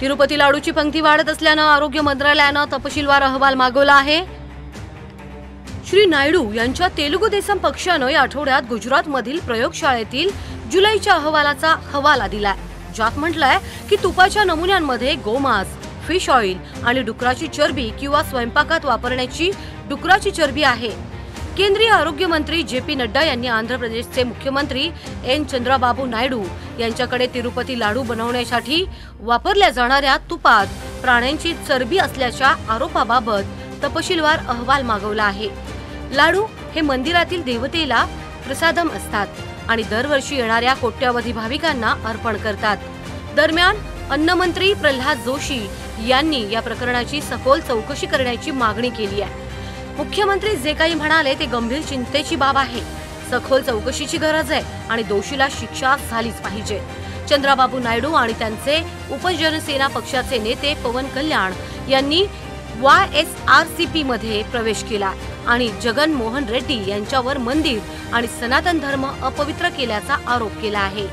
तिरुपती लाडूची पंक्ती वाढत असल्याने आरोग्य मंत्रालयाने तपशीलवार अहवाल मागवला आहे। श्री नायडू यांच्या तेलुगू देसम पक्षाने या आठवड्यात गुजरातमधील प्रयोगशाळेतील जुलैच्या अहवालाचा हवाला दिलाय, ज्यात म्हटलंय की तुपाच्या नमुन्यांमध्ये गोमांस, फिश ऑइल आणि डुकराची चरबी किंवा स्वयंपाकात वापरण्याची डुकराची चरबी आहे। केंद्रीय आरोग्य मंत्री जे.पी. नड्डा यांनी आंध्र प्रदेशचे मुख्यमंत्री एन. चंद्राबाबू नायडू यांच्याकडे तिरुपती लाडू बनवण्यासाठी वापरल्या जाणाऱ्या तुपात प्राण्यांची चरबी असल्याच्या आरोपाबाबत तपशीलवार अहवाल मागवला आहे। लाडू हे मंदिरातील देवतेला प्रसादम असतात आणि दरवर्षी येणाऱ्या कोट्यावधी भाविकांना अर्पण करतात। दरम्यान अन्नमंत्री प्रल्हाद जोशी यांनी या प्रकरणाची सखोल चौकशी करण्याची मागणी केली आहे। मुख्यमंत्री जे काही म्हणाले ते गंभीर चिंतेची बाब आहे। सखोल चौकशीची गरज आहे आणि दोषीला शिक्षा झालीच पाहिजे। चंद्राबाबू नायडू आणि त्यांचे उपजनसेना पक्षाचे नेते पवन कल्याण यांनी YSRCP मध्ये प्रवेश केला आणि जगन मोहन रेड्डी यांच्यावर मंदिर आणि सनातन धर्म अपवित्र केल्याचा आरोप केला आहे।